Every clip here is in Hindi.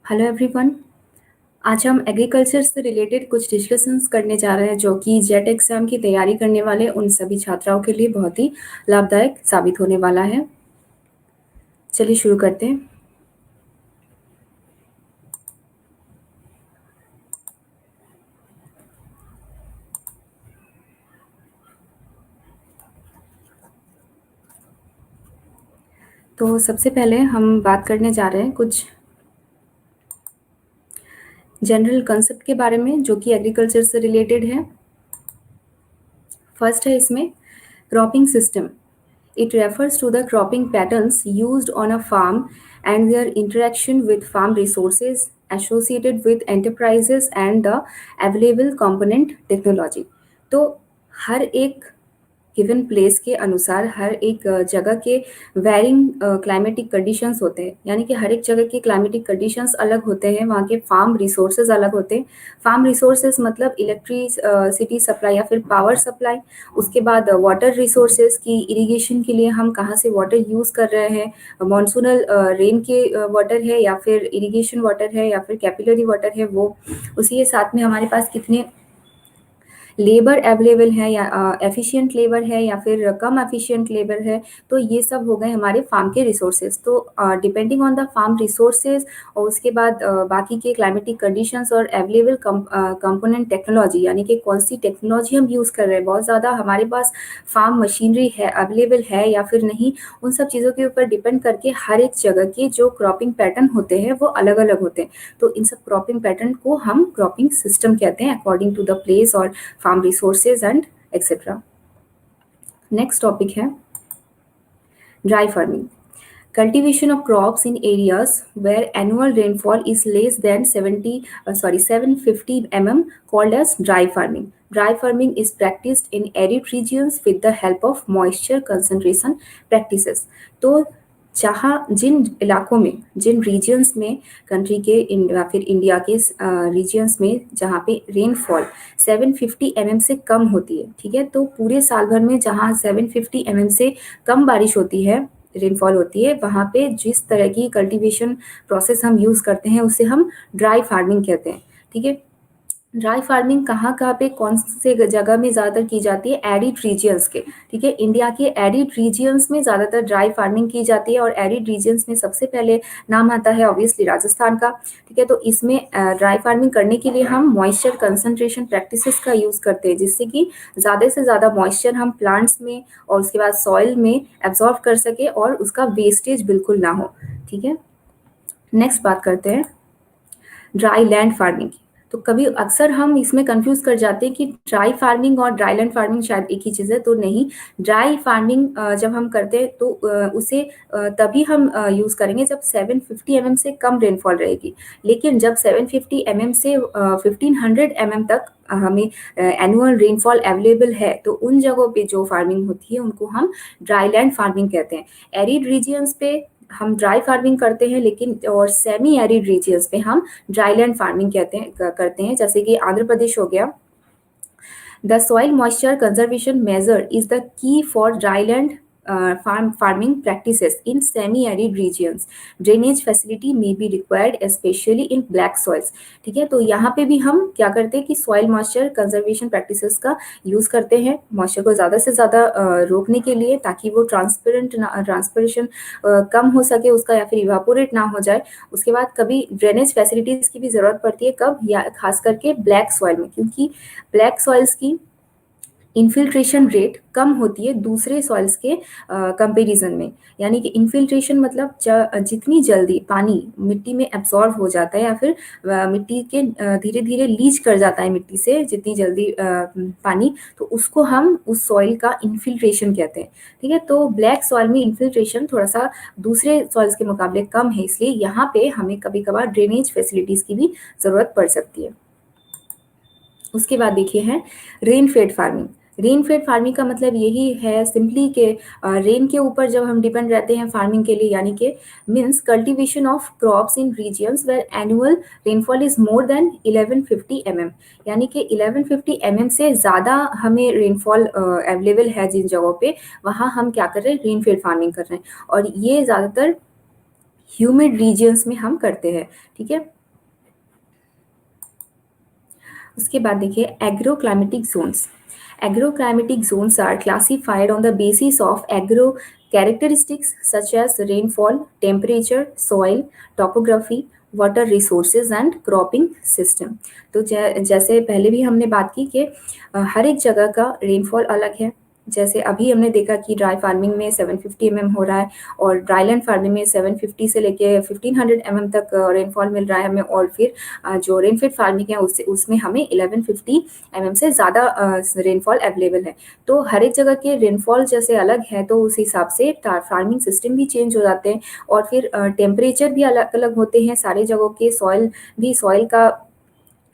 Hello everyone. आज हम एग्रीकल्चर से रिलेटेड कुछ डिस्कशंस करने जा रहे हैं जो कि जेट एग्जाम की तैयारी करने वाले उन सभी छात्राओं के लिए बहुत ही लाभदायक साबित होने वाला है। चलिए शुरू करते हैं। तो सबसे पहले हम बात करने जा रहे हैं कुछ जनरल कंसेप्ट के बारे में जो कि एग्रीकल्चर से रिलेटेड है। फर्स्ट है इसमें cropping system. It refers to the cropping patterns used on a farm and their interaction with farm resources associated with enterprises and the available component technology. तो हर एक गिवन प्लेस के अनुसार हर एक जगह के वैरिंग क्लाइमेटिक कंडीशंस होते हैं, यानी कि हर एक जगह के क्लाइमेटिक कंडीशंस अलग होते हैं, वहाँ के फार्म रिसोर्सेज अलग होते हैं। फार्म रिसोर्सेज मतलब इलेक्ट्रिसिटी सप्लाई या फिर पावर सप्लाई। उसके बाद वाटर रिसोर्सेज की इरिगेशन के लिए हम कहाँ से वाटर यूज़ कर रहे हैं, मानसूनल रेन के वाटर है या फिर इरिगेशन वाटर है या फिर कैपिलरी वाटर है वो। उसी के साथ में हमारे पास कितने लेबर अवेलेबल है या एफिशिएंट लेबर है या फिर कम एफिशिएंट लेबर है। तो ये सब हो गए हमारे फार्म के रिसोर्सेज। तो depending on the farm resources और उसके बाद बाकी के क्लाइमेटिक कंडीशंस और अवेलेबल कंपोनेंट टेक्नोलॉजी, यानी कि कौन सी टेक्नोलॉजी हम यूज़ कर रहे हैं, बहुत ज़्यादा हमारे पास फार्म मशीनरी है अवेलेबल है या फिर नहीं, उन सब चीज़ों के ऊपर डिपेंड करके हर एक जगह के जो क्रॉपिंग पैटर्न होते हैं वो अलग अलग होते हैं। तो इन सब क्रॉपिंग पैटर्न को हम क्रॉपिंग सिस्टम कहते हैं अकॉर्डिंग टू द प्लेस और farm resources and etc. Next topic है dry farming. Cultivation of crops in areas where annual rainfall is less than 750 mm called as dry farming. Dry farming is practiced in arid regions with the help of moisture concentration practices. तो जहाँ जिन इलाकों में जिन रीजन्स में कंट्री के या फिर इंडिया के रीजन्स में जहाँ पे रेनफॉल 750 mm से कम होती है, ठीक है, तो पूरे साल भर में जहाँ 750 mm से कम बारिश होती है, रेनफॉल होती है, वहाँ पे जिस तरह की कल्टीवेशन प्रोसेस हम यूज़ करते हैं उसे हम ड्राई फार्मिंग कहते हैं। ठीक है, ड्राई फार्मिंग कहाँ पे कौन से जगह में ज़्यादातर की जाती है, एरिड रीजियंस के, ठीक है, इंडिया के एरिड रीजियंस में ज़्यादातर ड्राई फार्मिंग की जाती है और एरिड रीजियंस में सबसे पहले नाम आता है ऑब्वियसली राजस्थान का। ठीक है, तो इसमें ड्राई फार्मिंग करने के लिए हम मॉइस्चर कंसंट्रेशन प्रैक्टिसेस का यूज़ करते हैं, जिससे कि ज़्यादा से ज़्यादा मॉइस्चर हम प्लांट्स में और उसके बाद सॉइल में एब्जॉर्व कर सके और उसका वेस्टेज बिल्कुल ना हो। ठीक है, नेक्स्ट बात करते हैं ड्राई लैंड फार्मिंग की। तो कभी अक्सर हम इसमें कंफ्यूज कर जाते हैं कि ड्राई फार्मिंग और ड्राई लैंड फार्मिंग शायद एक ही चीज़ है, तो नहीं। ड्राई फार्मिंग जब हम करते हैं तो उसे तभी हम यूज़ करेंगे जब 750 mm से कम रेनफॉल रहेगी। लेकिन जब 750 mm से 1500 mm तक हमें एनुअल रेनफॉल अवेलेबल है, तो उन जगहों पे जो फार्मिंग होती है उनको हम ड्राई लैंड फार्मिंग कहते हैं। एरिड रीजियंस पे हम ड्राई फार्मिंग करते हैं, लेकिन और सेमी एरिड रीजियंस पे हम ड्राई लैंड फार्मिंग करते हैं, जैसे कि आंध्र प्रदेश हो गया। The soil moisture conservation measure is the key for dryland farming practices in semi-arid regions. Drainage facility may be required, especially in black soils. ठीक है, तो यहाँ पे भी हम क्या करते हैं कि सॉइल मॉइस्चर कंजर्वेशन प्रैक्टिसेस का यूज़ करते हैं मॉइस्चर को ज़्यादा से ज़्यादा रोकने के लिए, ताकि वो ट्रांसपिरेशन कम हो सके उसका या फिर इवापोरेट ना हो जाए। उसके बाद कभी ड्रेनेज फैसिलिटीज़ की भी ज़रूरत पड़ती है, कब, या खास करके ब्लैक सॉइल में, क्योंकि ब्लैक सॉइल्स की इन्फिल्ट्रेशन रेट कम होती है दूसरे सॉइल्स के कंपैरिजन में। यानी कि इन्फिल्ट्रेशन मतलब जितनी जल्दी पानी मिट्टी में एब्जॉर्ब हो जाता है या फिर मिट्टी के धीरे धीरे लीच कर जाता है मिट्टी से जितनी जल्दी पानी, तो उसको हम उस सॉइल का इन्फिल्ट्रेशन कहते हैं। ठीक है, तो ब्लैक सॉइल में इन्फिल्ट्रेशन थोड़ा सा दूसरे सॉइल्स के मुकाबले कम है, इसलिए यहाँ पे हमें कभी कभार ड्रेनेज फैसिलिटीज़ की भी ज़रूरत पड़ सकती है। उसके बाद देखिए है rain fade farming. Rain fade farming का मतलब यही है सिंपली के रेन के ऊपर जब हम डिपेंड रहते हैं फार्मिंग के लिए, यानी कि means cultivation of crops in regions where annual rainfall is more than 1150 mm, यानी कि 1150 mm से ज़्यादा हमें रेनफॉल अवेलेबल है जिन जगहों पे, वहाँ हम क्या कर रहे हैं, रेन फेड फार्मिंग कर रहे हैं, और ये ज़्यादातर ह्यूमिड रीजियंस में हम करते हैं। ठीक है, उसके बाद देखिए agroclimatic Jones. Agroclimatic zones are classified on the basis of agro characteristics such as rainfall, temperature, soil, topography, water resources and cropping system. तो जैसे पहले भी हमने बात की कि हर एक जगह का रेनफॉल अलग है. जैसे अभी हमने देखा कि ड्राई फार्मिंग में 750 mm हो रहा है और ड्राईलैंड फार्मिंग में 750 से लेके 1500 mm तक रेनफॉल मिल रहा है हमें. और फिर जो रेनफेड फार्मिंग है उसमें हमें 1150 mm से ज़्यादा रेनफॉल अवेलेबल है. तो हर एक जगह के रेनफॉल जैसे अलग है तो उस हिसाब से फार्मिंग सिस्टम भी चेंज हो जाते हैं. और फिर टेम्परेचर भी अलग अलग होते हैं सारे जगहों के. सॉइल का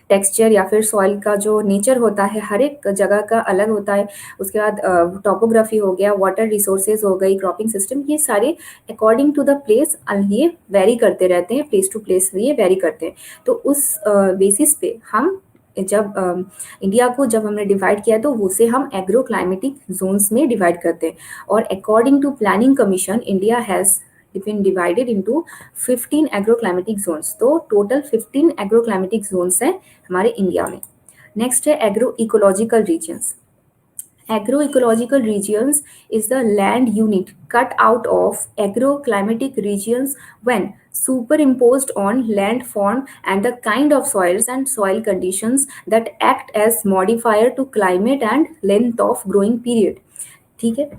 टेक्सचर या फिर सॉइल का जो नेचर होता है हर एक जगह का अलग होता है. उसके बाद टोपोग्राफी हो गया, वाटर रिसोर्सेज हो गई, क्रॉपिंग सिस्टम, ये सारे अकॉर्डिंग टू द प्लेस ये वेरी करते रहते हैं. प्लेस टू प्लेस ये वेरी करते हैं. तो उस बेसिस पे हम जब इंडिया को जब हमने डिवाइड किया तो उसे हम एग्रो क्लाइमेटिक जोन्स में डिवाइड करते हैं. और according to planning commission India has been divided into 15 agroclimatic zones. तो टोटल 15 agroclimatic zones हैं हमारे इंडिया में. नेक्स्ट है agro ecological regions. Agroecological regions is the land unit cut out of agroclimatic regions when superimposed on land form and the kind of soils and soil conditions that act as modifier to climate and length of growing period. ठीक है.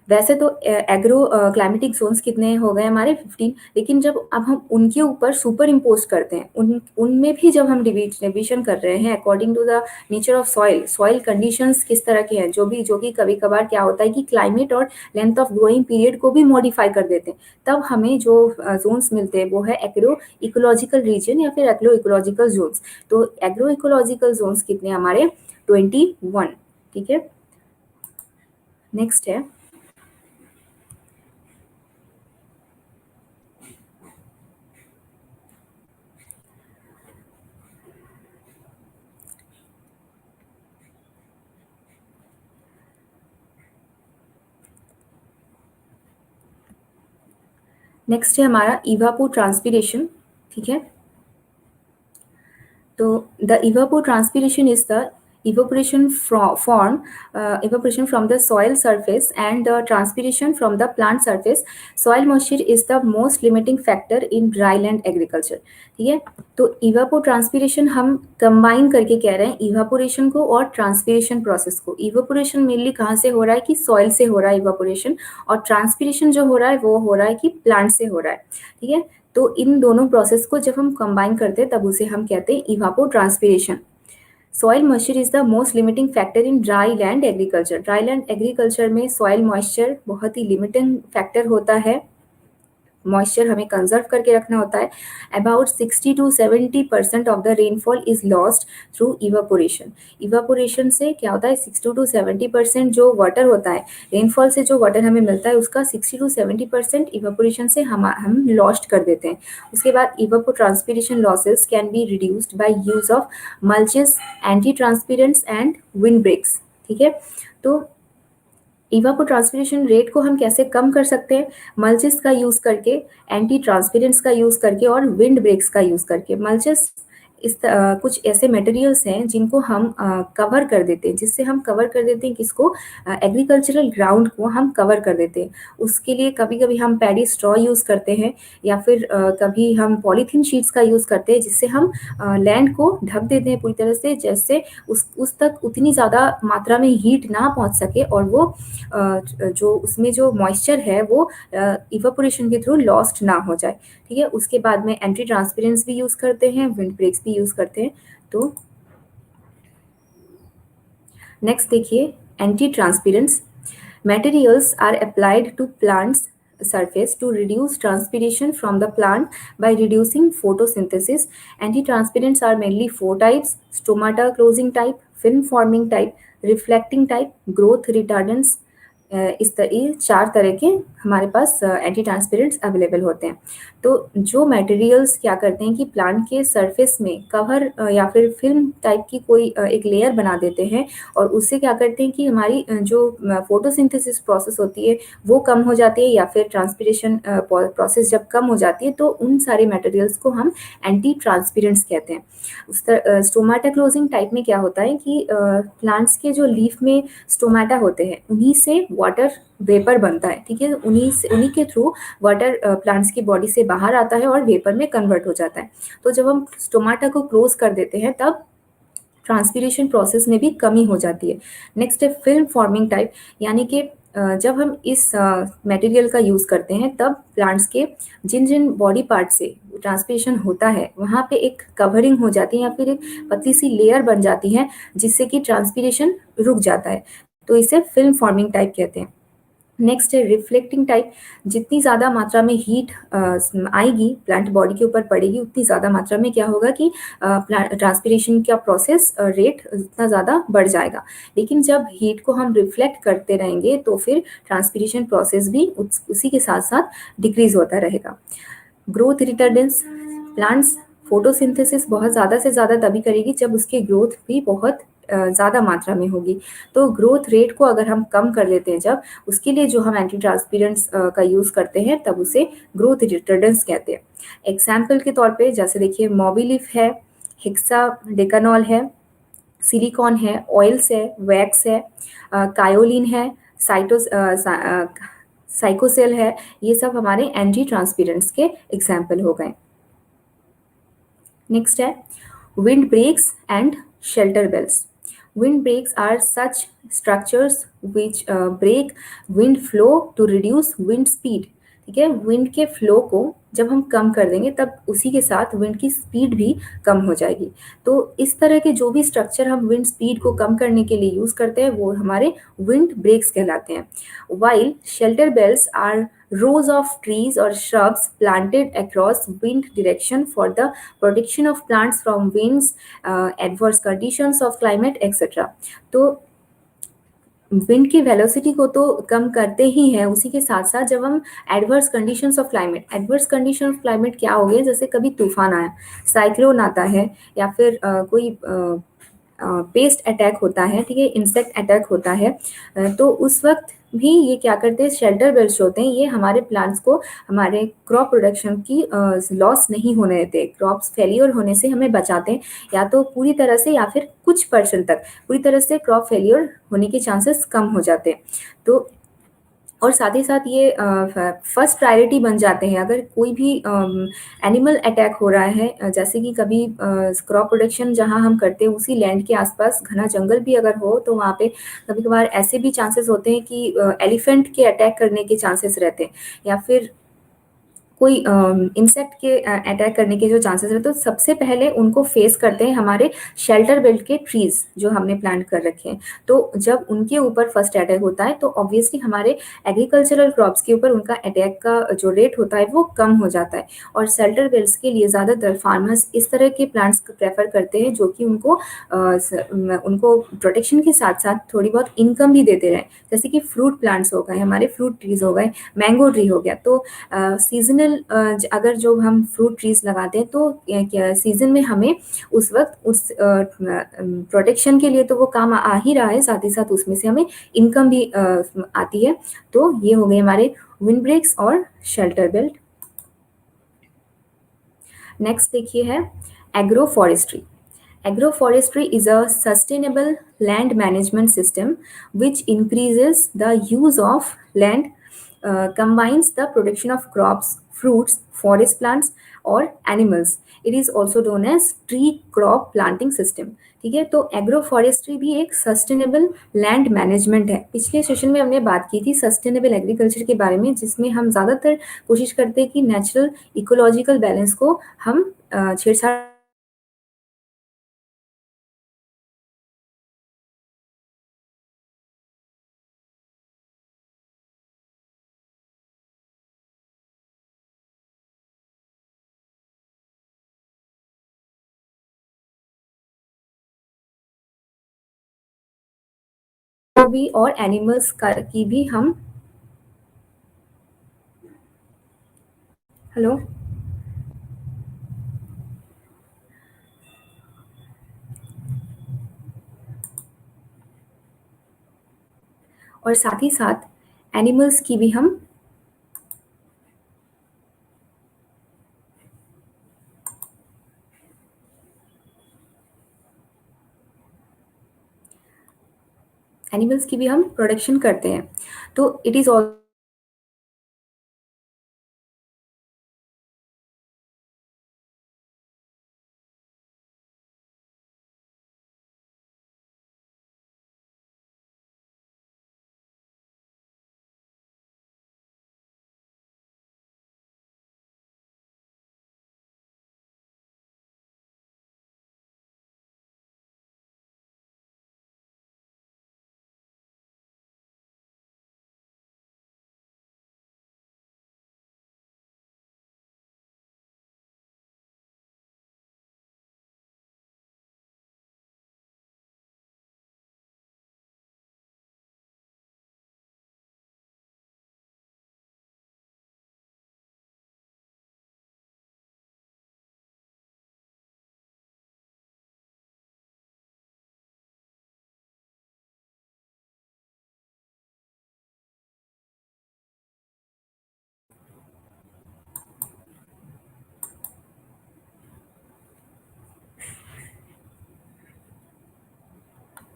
वैसे तो एग्रो क्लाइमेटिक जोन्स कितने हो गए हमारे 15. लेकिन जब अब हम उनके ऊपर सुपर इम्पोज करते हैं उनमें भी जब हम डिवीजन कर रहे हैं according to the nature of soil conditions किस तरह के हैं जो कि कभी कभार क्या होता है कि क्लाइमेट और लेंथ ऑफ ग्रोइंग पीरियड को भी मॉडिफाई कर देते हैं. तब हमें जो जोन्स मिलते हैं वो है एग्रो इकोलॉजिकल रीजन या फिर एग्रो इकोलॉजिकल जोन्स. तो एग्रो इकोलॉजिकल जोन्स कितने हमारे 21. ठीक है. नेक्स्ट है नेक्स्ट है हमारा इवापो ट्रांसपिरेशन. ठीक है. तो the evapotranspiration is the evaporation from the soil surface and the transpiration from the plant surface. Soil moisture is the most limiting factor in dry land agriculture. ठीक है. तो evapotranspiration हम कंबाइन करके कह रहे हैं इवापोरेशन को और ट्रांसपिरेशन प्रोसेस को. इवापोरेशन मेनली कहाँ से हो रहा है कि सॉइल से हो रहा है इवापोरेशन, और ट्रांसपिरेशन जो हो रहा है वो हो रहा है कि प्लांट से हो रहा है. ठीक है. तो इन दोनों प्रोसेस को जब हम कंबाइन करते हैं तब उसे हम कहते हैं evapotranspiration. Soil moisture is the most limiting factor in dry land agriculture. Dry land agriculture में सॉइल मॉइस्चर बहुत ही लिमिटिंग फैक्टर होता है. मॉइस्चर हमें कंजर्व करके रखना होता है. About 60 to 70% of the rainfall is lost through evaporation. Evaporation से क्या होता है 60 to 70% जो वाटर होता है रेनफॉल से जो वाटर हमें मिलता है उसका 60 to 70% इवापोरेशन से हम लॉस्ट कर देते हैं. उसके बाद evapotranspiration losses can be reduced by use of mulches, anti transpirants and wind breaks. ठीक है. तो इवापोट्रांसपिरेशन रेट को हम कैसे कम कर सकते हैं? मल्चेस का यूज़ करके, एंटी ट्रांसपिरेंट्स का यूज़ करके और विंड ब्रेक्स का यूज़ करके. मल्चेस कुछ ऐसे मटेरियल्स हैं जिनको हम कवर कर देते हैं, जिससे हम कवर कर देते हैं किसको? एग्रीकल्चरल ग्राउंड को हम कवर कर देते हैं. उसके लिए कभी कभी हम पैडी स्ट्रॉ यूज़ करते हैं या फिर कभी हम पॉलीथीन शीट्स का यूज़ करते हैं जिससे हम लैंड को ढक देते हैं पूरी तरह से, जैसे उस तक उतनी ज़्यादा मात्रा में हीट ना पहुंच सके और वो जो उसमें जो मॉइस्चर है वो इवापोरेशन के थ्रू लॉस्ट ना हो जाए. ठीक है. उसके बाद में एंटी ट्रांसपेरेंस भी यूज़ करते हैं, विंड ब्रेक्स भी यूज़ करते हैं. तो नेक्स्ट देखिए anti transparence. Materials are applied to plants surface to reduce transpiration from the plant by reducing photosynthesis. Anti-transpirants are mainly four types: stomata closing type, film forming type, reflecting type, growth retardants, ये 4 तरह के हमारे पास एंटी ट्रांसपेरेंट्स अवेलेबल होते हैं। तो जो मटेरियल्स क्या करते हैं कि प्लांट के सरफेस में कवर या फिर फ़िल्म टाइप की कोई एक लेयर बना देते हैं और उससे क्या करते हैं कि हमारी जो फ़ोटोसिंथेसिस प्रोसेस होती है, वो कम हो जाती है या फिर ट्रांसपिरेशन प्रोसेस जब कम हो जाती है, तो उन सारे मटेरियल्स को हम एंटी ट्रांसपेरेंट्स कहते हैं। स्टोमाटा क्लोजिंग टाइप में क्या होता है कि प्लांट्स के जो लीफ में स्टोमाटा होते हैं, उन्हीं से वाटर वेपर बनता है, ठीक है? उन्हीं के थ्रू वाटर प्लांट्स की बॉडी से बाहर आता है और वेपर में कन्वर्ट हो जाता है। तो जब हम स्टोमाटा को क्लोज कर देते हैं, तब ट्रांसपीरेशन प्रोसेस में भी कमी हो जाती है। नेक्स्ट है फिल्म फॉर्मिंग टाइप, यानी कि जब हम इस मटेरियल का यूज़ करते हैं, तब प्लांट्स के जिन जिन बॉडी पार्ट से ट्रांसपीरेशन होता है, वहाँ पे एक कवरिंग हो जाती है या फिर एक पतली सी लेयर बन जाती है, जिससे कि ट्रांसपीरेशन रुक जाता है। तो इसे फिल्म फॉर्मिंग टाइप कहते हैं। नेक्स्ट है रिफ्लेक्टिंग टाइप। जितनी ज़्यादा मात्रा में हीट आएगी प्लांट बॉडी के ऊपर पड़ेगी, उतनी ज़्यादा मात्रा में क्या होगा कि प्लांट ट्रांसपिरेशन का प्रोसेस रेट उतना ज़्यादा बढ़ जाएगा। लेकिन जब हीट को हम रिफ्लेक्ट करते रहेंगे, तो फिर ट्रांसपिरेशन प्रोसेस भी उसी के साथ साथ डिक्रीज होता रहेगा। ग्रोथ रिटर्डेंस। प्लांट्स फोटोसिंथेसिस बहुत ज़्यादा से ज़्यादा तभी करेगी जब उसकी ग्रोथ भी बहुत ज़्यादा मात्रा में होगी। तो ग्रोथ रेट को अगर हम कम कर देते हैं जब, उसके लिए जो हम एंटी ट्रांसपीरेंट्स का यूज़ करते हैं, तब उसे ग्रोथ रिटर्डेंस कहते हैं। एग्जाम्पल के तौर पे जैसे देखिए मोबिलिफ है, हेक्साडेकानॉल है, सिलिकॉन है, ऑयल्स है, वैक्स है, कायोलिन है, साइटोस साइकोसेल है। ये सब हमारे एंटी ट्रांसपीरेंट्स के एग्जाम्पल हो गए। नेक्स्ट है wind breaks and shelter belts. Wind breaks are such structures which break wind flow to reduce wind speed. ठीक है, विंड के फ्लो को जब हम कम कर देंगे, तब उसी के साथ विंड की स्पीड भी कम हो जाएगी। तो इस तरह के जो भी स्ट्रक्चर हम विंड स्पीड को कम करने के लिए यूज करते हैं, वो हमारे विंड ब्रेक्स कहलाते हैं। While shelter belts are rows of trees or shrubs planted across wind direction for the protection of plants from winds, adverse conditions of climate, etc. तो विंड की वेलोसिटी को तो कम करते ही हैं, उसी के साथ साथ जब हम एडवर्स कंडीशन ऑफ क्लाइमेट क्या हो गए, जैसे कभी तूफान आया, साइक्लोन आता है, या फिर कोई पेस्ट अटैक होता है, ठीक है, इंसेक्ट अटैक होता है, तो उस वक्त भी ये क्या करते हैं, शेल्टर बेल्ट होते हैं, ये हमारे प्लांट्स को हमारे क्रॉप प्रोडक्शन की लॉस नहीं होने देते, क्रॉप्स फेलियर होने से हमें बचाते हैं, या तो पूरी तरह से या फिर कुछ परसेंट तक पूरी तरह से क्रॉप फेलियर होने के चांसेस कम हो जाते हैं। तो और साथ ही साथ ये फर्स्ट प्रायोरिटी बन जाते हैं अगर कोई भी एनिमल अटैक हो रहा है, जैसे कि कभी क्रॉप प्रोडक्शन जहाँ हम करते हैं उसी लैंड के आसपास घना जंगल भी अगर हो, तो वहाँ पे कभी कभार ऐसे भी चांसेस होते हैं कि एलिफेंट के अटैक करने के चांसेस रहते हैं, या फिर कोई इंसेक्ट के अटैक करने के जो चांसेस रहते हैं, तो सबसे पहले उनको फेस करते हैं हमारे शेल्टर बेल्ट के ट्रीज जो हमने प्लांट कर रखे हैं। तो जब उनके ऊपर फर्स्ट अटैक होता है, तो ऑब्वियसली हमारे एग्रीकल्चरल क्रॉप्स के ऊपर उनका अटैक का जो रेट होता है वो कम हो जाता है। और शेल्टर बेल्ट्स के लिए ज़्यादातर फार्मर्स इस तरह के प्लांट्स प्रेफर करते हैं जो कि उनको प्रोटेक्शन के साथ साथ थोड़ी बहुत इनकम भी देते रहे, जैसे कि फ्रूट प्लांट्स हो गए, हमारे फ्रूट ट्रीज हो गए, मैंगो ट्री हो गया। तो सीजनल अगर जो हम फ्रूट ट्रीज लगाते हैं, तो सीजन में हमें उस वक्त उस प्रोटेक्शन के लिए तो वो काम आ ही रहा है, साथ ही साथ उसमें से हमें इनकम भी आती है। तो ये हो गए हमारे विंड ब्रेक्स और शेल्टर बेल्ट। नेक्स्ट देखिए है agro forestry. Agroforestry is a sustainable land management system which increases the use of land, combines the production of crops, fruits, forest plants, or animals. It is also known as tree crop planting system. ठीक है, तो एग्रो फॉरेस्ट्री भी एक सस्टेनेबल लैंड मैनेजमेंट है। पिछले सेशन में हमने बात की थी सस्टेनेबल एग्रीकल्चर के बारे में, जिसमें हम ज़्यादातर कोशिश करते हैं कि नेचुरल इकोलॉजिकल बैलेंस को हम छेड़छाड़ को भी और एनिमल्स की भी हम हेलो और साथ ही साथ एनिमल्स की भी हम प्रोडक्शन करते हैं। तो it is all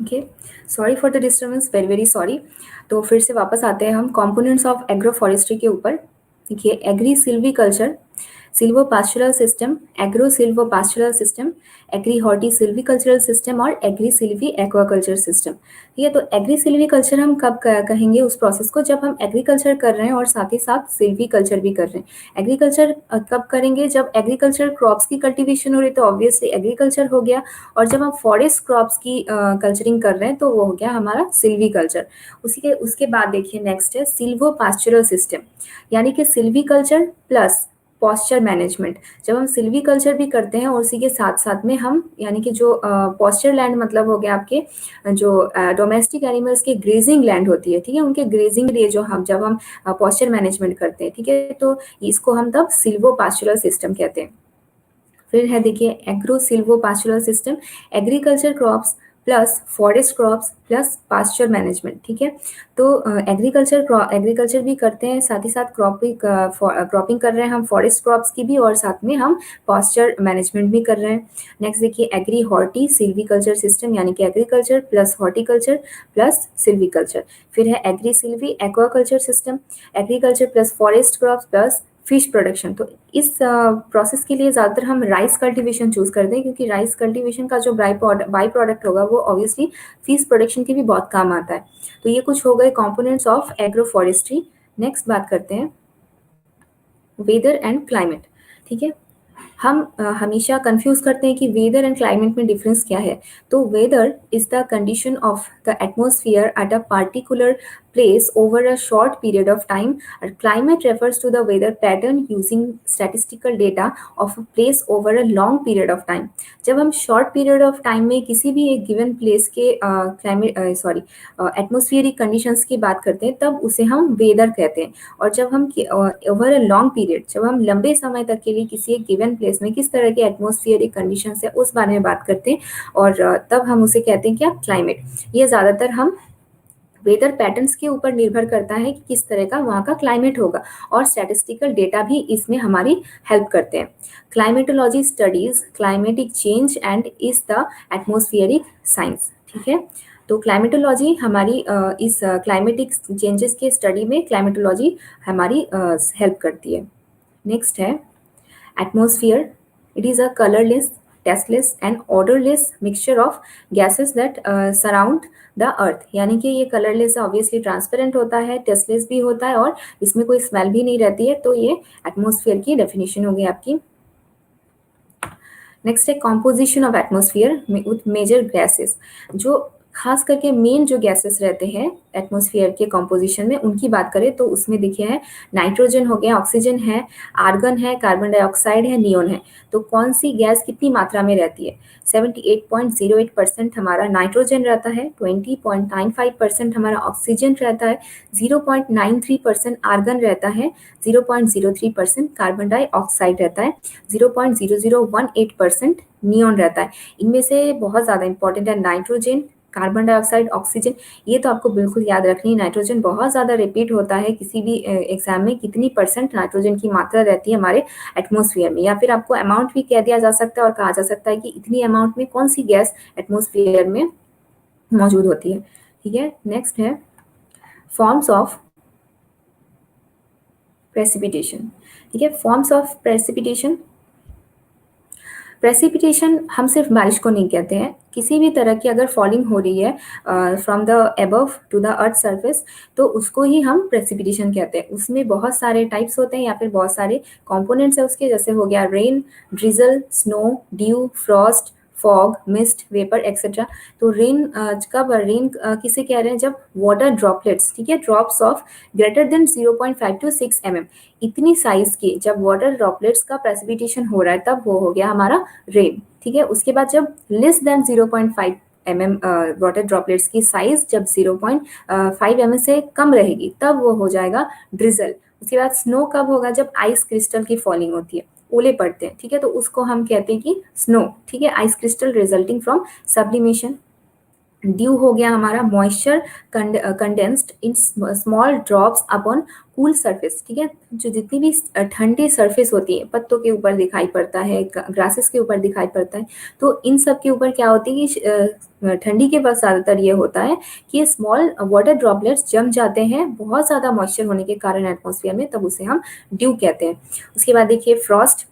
okay, sorry for the disturbance, very very sorry. तो फिर से वापस आते हैं हम कंपोनेंट्स ऑफ एग्रो फॉरेस्ट्री के ऊपर। देखिए, agrisilviculture, सिल्वो पास्चुरल system, agro सिल्वो पास्चुरल system, agree horti Silvi cultural system और एग्री सिल्वी एक्वाकल्चर सिस्टम। ठीक है, तो एग्री सिल्वी कल्चर हम कब कहेंगे उस प्रोसेस को, जब हम एग्रीकल्चर कर रहे हैं और साथ ही साथ सिल्वी कल्चर भी कर रहे हैं। एग्रीकल्चर कब करेंगे, जब एग्रीकल्चर क्रॉप्स की कल्टीवेशन हो रही है तो ऑब्वियसली एग्रीकल्चर हो गया, और जब हम फॉरेस्ट क्रॉप्स की कल्चरिंग कर रहे हैं तो वो हो गया हमारा सिल्वी कल्चर। उसके बाद देखिए नेक्स्ट है सिल्वो पास्चुरल सिस्टम, यानी कि silviculture plus pasture management. जब हम सिल्वी कल्चर भी करते हैं और उसी के साथ साथ में हम, यानी कि जो पॉस्चर लैंड मतलब हो गया आपके जो डोमेस्टिक एनिमल्स के ग्रेजिंग लैंड होती है, ठीक है, उनके ग्रेजिंग लिए जो हम जब हम पॉस्चर मैनेजमेंट करते हैं, ठीक है, तो इसको हम तब सिल्वो पास्चुरल सिस्टम कहते हैं। फिर है देखिए agro सिल्वो पास्चुरल system, agriculture crops plus forest crops plus pasture management. ठीक है, तो एग्रीकल्चर भी करते हैं, साथ ही साथ क्रॉपिंग कर रहे हैं हम फॉरेस्ट क्रॉप्स की भी, और साथ में हम पास्चर मैनेजमेंट भी कर रहे हैं। नेक्स्ट देखिए agri horti silviculture system, यानी कि agriculture plus horticulture plus silviculture. फिर है agri Silvi aquaculture system, agriculture plus forest crops plus fish production. तो इस प्रोसेस के लिए ज़्यादातर हम राइस कल्टीवेशन चूज करते हैं, क्योंकि राइस कल्टीवेशन का जो बाई प्रोडक्ट होगा वो ऑब्वियसली फिश प्रोडक्शन के भी बहुत काम आता है। तो ये कुछ हो गए components of agro forestry. Next बात करते हैं वेदर एंड क्लाइमेट। ठीक है, हम हमेशा कंफ्यूज करते हैं कि वेदर एंड क्लाइमेट में डिफरेंस क्या है। तो weather is the condition of the atmosphere at a particular place over a short period of time, and climate refers to the weather pattern using statistical data of a place over a long period of time। जब हम short period of time में किसी भी एक given place के क्लाइमेट एटमोस्फियरिक कंडीशंस की बात करते हैं तब उसे हम वेदर कहते हैं। और जब हम ओवर अ लॉन्ग पीरियड, जब हम लंबे समय तक के लिए किसी एक गिवन प्लेस में किस तरह के एटमोस्फियरिक कंडीशंस है उस बारे में बात करते हैं, और तब हम उसे कहते हैं क्या, क्लाइमेट। ये ज़्यादातर हम वेदर पैटर्न्स के ऊपर निर्भर करता है कि किस तरह का वहाँ का क्लाइमेट होगा, और स्टैटिस्टिकल डेटा भी इसमें हमारी हेल्प करते हैं। Climatology studies climatic change and is the atmospheric science. ठीक है, तो क्लाइमेटोलॉजी हमारी इस क्लाइमेटिक चेंजेस के स्टडी में क्लाइमेटोलॉजी हमारी हेल्प करती है। नेक्स्ट है atmosphere, it is a colourless, tasteless and odourless mixture of gases that surround the earth. यानी कि ये कलरलेस ऑब्वियसली ट्रांसपेरेंट होता है, टेस्टलेस भी होता है, और इसमें कोई स्मेल भी नहीं रहती है। तो ये एटमोस्फियर की डेफिनेशन होगी आपकी। नेक्स्ट है composition of atmosphere with major gases. जो खास करके मेन जो गैसेस रहते हैं एटमॉस्फेयर के कंपोजिशन में उनकी बात करें तो उसमें देखिए है नाइट्रोजन हो गया, ऑक्सीजन है, आर्गन है, कार्बन डाइऑक्साइड है, नियोन है। तो कौन सी गैस कितनी मात्रा में रहती है? 78.08% हमारा नाइट्रोजन रहता है, 20.95% हमारा ऑक्सीजन रहता है, 0.93% आर्गन रहता है, 0.03% कार्बन डाइऑक्साइड रहता है, 0.0018% नियोन रहता है। इनमें से बहुत ज़्यादा इंपॉर्टेंट है नाइट्रोजन, कार्बन डाइऑक्साइड, ऑक्सीजन। ये तो आपको बिल्कुल याद रखनी है। नाइट्रोजन बहुत ज़्यादा रिपीट होता है किसी भी एग्जाम में, कितनी परसेंट नाइट्रोजन की मात्रा रहती है हमारे एटमॉस्फेयर में, या फिर आपको अमाउंट भी कह दिया जा सकता है और कहा जा सकता है कि इतनी अमाउंट में कौन सी गैस एटमॉस्फेयर में मौजूद होती है। ठीक है, नेक्स्ट है फॉर्म्स ऑफ प्रेसिपिटेशन। ठीक है, फॉर्म्स ऑफ प्रेसिपिटेशन। प्रेसिपिटेशन हम सिर्फ बारिश को नहीं कहते हैं, किसी भी तरह की अगर फॉलिंग हो रही है from the above to the earth surface तो उसको ही हम प्रेसिपिटेशन कहते हैं। उसमें बहुत सारे टाइप्स होते हैं या फिर बहुत सारे कंपोनेंट्स है उसके, जैसे हो गया rain, drizzle, snow, dew, frost, fog, mist, vapour etcetera. तो रेन कब रेन किसे कह रहे हैं? जब वाटर ड्रॉपलेट्स, ठीक है, drops of greater than 0.5 to 6 mm इतनी साइज की जब वाटर ड्रॉपलेट्स का प्रेसिपिटेशन हो रहा है तब वो हो गया हमारा रेन। ठीक है, उसके बाद जब less than 0.5 mm water droplets की साइज जब 0.5 mm से कम रहेगी तब वो हो जाएगा ड्रिजल। उसके बाद स्नो कब होगा? जब आइस क्रिस्टल की फॉलिंग होती है, ओले पड़ते हैं, ठीक है, तो उसको हम कहते हैं कि स्नो। ठीक है, ice crystal resulting from sublimation. Due हो गया हमारा moisture condensed in small drops upon cool surface. ठीक है, जो जितनी भी ठंडी सरफेस होती है, पत्तों के ऊपर दिखाई पड़ता है, ग्रासेस के ऊपर दिखाई पड़ता है, तो इन सब के ऊपर क्या होती है कि ठंडी के वक्त ज़्यादातर ये होता है कि स्मॉल वाटर ड्रॉपलेट्स जम जाते हैं बहुत ज़्यादा मॉइस्चर होने के कारण एटमॉस्फेयर में, तब उसे हम ड्यू कहते हैं। उसके बाद देखिए Frost,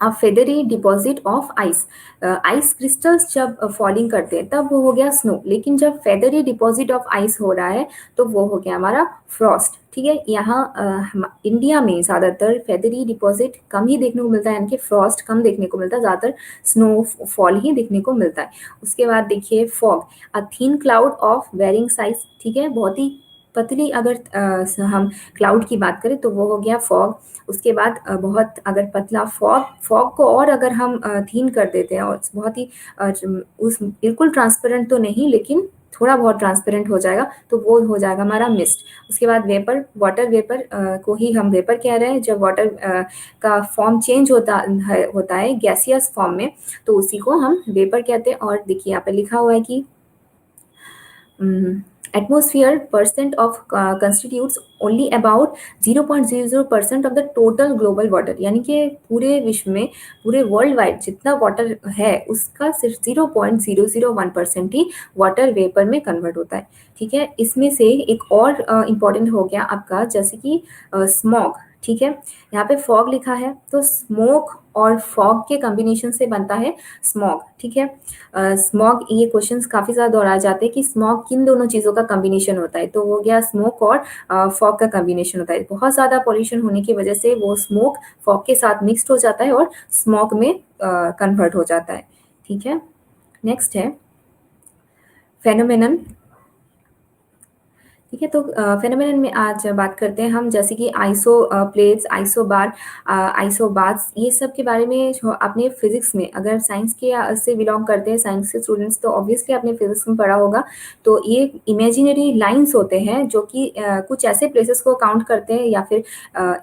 a feathery deposit of ice. Ice crystals जब फॉलिंग करते हैं तब वो हो गया स्नो, लेकिन जब फेदरी डिपॉजिट ऑफ आइस हो रहा है तो वो हो गया हमारा फ्रॉस्ट। ठीक है, यहाँ इंडिया में ज़्यादातर फेदरी डिपॉजिट कम ही देखने को मिलता है, यानी कि फ्रॉस्ट कम देखने को मिलता है, ज़्यादातर स्नो फॉल ही देखने को मिलता है। उसके बाद देखिए fog, a thin cloud of varying size. ठीक है, बहुत ही पतली अगर हम क्लाउड की बात करें तो वो हो गया फॉग। उसके बाद बहुत अगर पतला फॉग को और अगर हम थीन कर देते हैं और बहुत ही उस बिल्कुल ट्रांसपेरेंट तो नहीं लेकिन थोड़ा बहुत ट्रांसपेरेंट हो जाएगा तो वो हो जाएगा हमारा मिस्ट। उसके बाद वेपर, वाटर वेपर को ही हम वेपर कह रहे हैं। जब वाटर का फॉर्म चेंज होता है गैसियस फॉर्म में तो उसी को हम वेपर कहते हैं। और देखिए यहाँ पे लिखा हुआ है कि atmosphere percent of constitutes only about 0.00% of the total global water, यानी कि पूरे विश्व में, पूरे वर्ल्ड वाइड जितना वाटर है उसका सिर्फ 0.001% ही वाटर वेपर में कन्वर्ट होता है। ठीक है, इसमें से एक और इम्पॉर्टेंट हो गया आपका जैसे कि स्मॉग। ठीक है, यहाँ पे फॉग लिखा है तो स्मोक और फॉग के कॉम्बिनेशन से बनता है स्मॉग। ठीक है, स्मॉग, ये क्वेश्चंस काफ़ी ज़्यादा दोहराए जाते हैं कि स्मॉग किन दोनों चीज़ों का कॉम्बिनेशन होता है, तो हो गया स्मोक और फॉग का कॉम्बिनेशन होता है। बहुत ज़्यादा पॉल्यूशन होने की वजह से वो स्मोक फॉग के साथ मिक्सड हो जाता है और स्मॉग में कन्वर्ट हो जाता है। ठीक है, नेक्स्ट है फेनोमेनन। ठीक है, तो फेनोमेनन में आज बात करते हैं हम जैसे कि आइसो प्लेट्स, आइसोबार, आइसोबार्स, ये सब के बारे में जो आपने फिजिक्स में अगर साइंस के से बिलोंग करते हैं साइंस के स्टूडेंट्स तो ऑब्वियसली आपने फिजिक्स में पढ़ा होगा। तो ये इमेजिनरी लाइंस होते हैं जो कि कुछ ऐसे प्लेसेस को काउंट करते हैं या फिर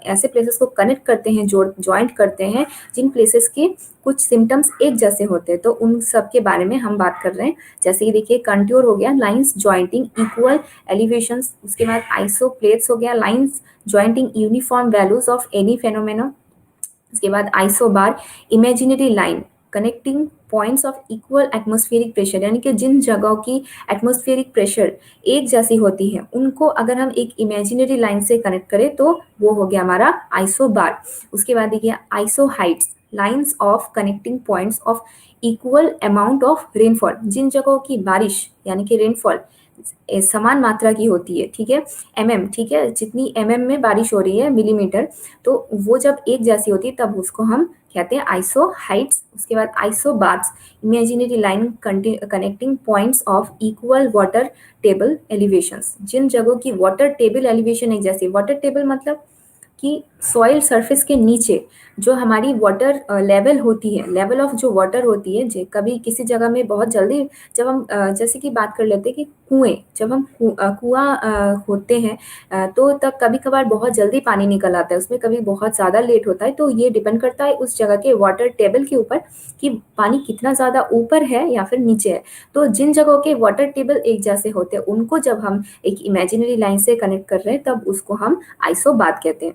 ऐसे प्लेसेस को कनेक्ट करते हैं, जॉइंट करते हैं जिन प्लेसेस के कुछ सिम्टम्स एक जैसे होते हैं। तो उन सब के बारे में हम बात कर रहे हैं। जैसे कि देखिए कंट्योर हो गया लाइंस जॉइंटिंग इक्वल एलिवेशंस। उसके बाद आइसोप्लेट्स हो गया lines jointing uniform values of any phenomena. उसके बाद isobar imaginary line connecting points of equal atmospheric pressure, यानी कि जिन जगहों की एटमॉस्फेरिक प्रेशर एक जैसी होती है उनको अगर हम एक इमेजिनरी लाइन से कनेक्ट करें तो वो हो गया हमारा आइसोबार। उसके बाद देखिए isohyets lines of connecting points of equal amount of rainfall, जिन जगहों की बारिश यानी कि रेनफॉल समान मात्रा की होती है, ठीक है, ठीक है, जितनी में बारिश हो रही है मिलीमीटर, तो वो जब एक जैसी होती है तब उसको हम कहते हैं आइसो हाइट्स। उसके बाद isobars, imaginary line connecting points of equal water table elevations. जिन जगहों की वाटर टेबल एलिवेशन एक जैसी, वाटर टेबल मतलब कि सॉइल सरफेस के नीचे जो हमारी वाटर लेवल होती है, लेवल ऑफ जो वाटर होती है, कभी किसी जगह में बहुत जल्दी, जब हम जैसे कि बात कर लेते हैं कि कुएं, जब हम कुआं होते हैं तो तब कभी कभार बहुत जल्दी पानी निकल आता है, उसमें कभी बहुत ज़्यादा लेट होता है। तो ये डिपेंड करता है उस जगह के वाटर टेबल के ऊपर कि पानी कितना ज़्यादा ऊपर है या फिर नीचे है। तो जिन जगहों के वाटर टेबल एक जैसे होते हैं उनको जब हम एक इमेजिनरी लाइन से कनेक्ट कर रहे हैं तब उसको हम आइसोबाथ कहते हैं।